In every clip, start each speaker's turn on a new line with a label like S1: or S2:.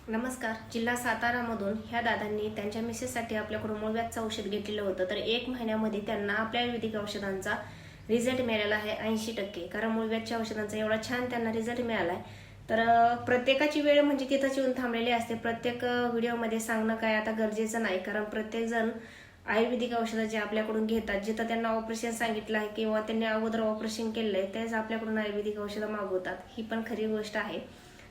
S1: नमस्कार. जिल्हा सातारामधून ह्या दादांनी त्यांच्या मिसेससाठी आपल्याकडून मूळव्याधचं औषध घेतलेलं होतं. तर 1 महिन्यामध्ये त्यांना आपल्या आयुर्वेदिक औषधांचा रिझल्ट मिळालेला आहे 80%. कारण मूळव्याधच्या औषधांचा एवढा छान त्यांना रिझल्ट मिळाला आहे. तर प्रत्येकाची वेळ म्हणजे तिथंच येऊन थांबलेली असते. प्रत्येक व्हिडिओमध्ये सांगणं काय आता गरजेचं नाही, कारण प्रत्येकजण आयुर्वेदिक औषधं जे आपल्याकडून घेतात, जिथं त्यांना ऑपरेशन सांगितलं आहे किंवा त्यांनी अगोदर ऑपरेशन केलं आहे तेच आपल्याकडून आयुर्वेदिक औषधं मागवतात. ही पण खरी गोष्ट आहे.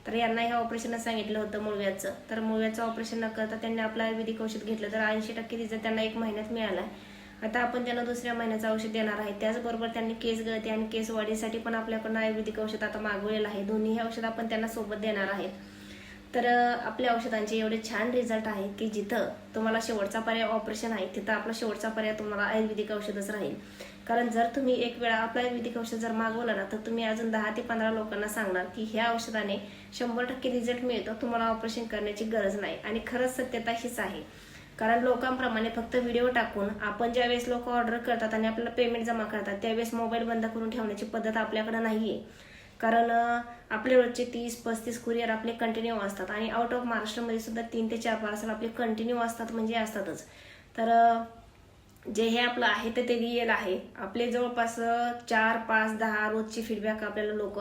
S1: तर यांना हे ऑपरेशन सांगितलं होतं मूळव्याधचं. तर मूळव्याधचं ऑपरेशन न करता त्यांनी आपलं आयुर्वेदिक औषध घेतलं तर 80% रिझल्ट त्यांना 1 महिन्यात मिळाला. आता आपण त्यांना दुसऱ्या महिन्याचं औषध देणार आहे. त्याचबरोबर त्यांनी केस गळती आणि केस वाढीसाठी पण आपल्याकडून आयुर्वेदिक औषध आता मागवलेलं आहे. दोन्ही औषध आपण त्यांना सोबत देणार आहेत. तर आपल्या औषधांचे एवढे छान रिझल्ट आहे की जिथं तुम्हाला शेवटचा पर्याय ऑपरेशन आहे तिथं आपला शेवटचा पर्याय तुम्हाला आयुर्वेदिक औषधच राहील. कारण जर तुम्ही एक वेळा आपलं आयुर्वेदिक औषध जर मागवलं ना तर तुम्ही अजून 10 ते 15 लोकांना सांगणार की ह्या औषधाने 100% रिझल्ट मिळतो, तुम्हाला ऑपरेशन करण्याची गरज नाही. आणि खरंच सत्यता हीच आहे. कारण लोकांप्रमाणे फक्त व्हिडिओ टाकून आपण ज्यावेळेस लोक ऑर्डर करतात आणि आपल्याला पेमेंट जमा करतात त्यावेळेस मोबाईल बंद करून ठेवण्याची पद्धत आपल्याकडे नाहीये. कारण आपले रोजचे 30-35 कुरिअर आपले कंटिन्यू असतात आणि आउट ऑफ महाराष्ट्रामध्ये सुद्धा 3 ते 4 पार्सल आपले कंटिन्यू असतात, म्हणजे असतातच. तर जे हे आपलं आहे ते रिअल आहे. आपले जवळपास 4, 5, 10 रोजची फीडबॅक आपल्याला लोक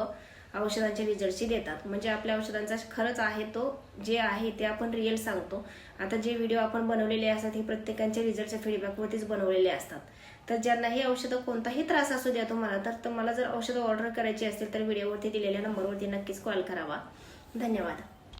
S1: औषधांच्या रिझल्टची देतात. म्हणजे आपल्या औषधांचा खरंच आहे तो जे आहे ते आपण रिअल सांगतो. आता जे व्हिडिओ आपण बनवलेले असतात हे प्रत्येकांच्या रिझल्टच्या फीडबॅकवरतीच बनवलेले असतात. तर ज्यांना हे औषधं कोणताही त्रास असू द्या तुम्हाला, तर तुम्हाला जर औषधं ऑर्डर करायची असतील तर व्हिडिओवरती दिलेल्या नंबरवरती नक्कीच कॉल करावा. धन्यवाद.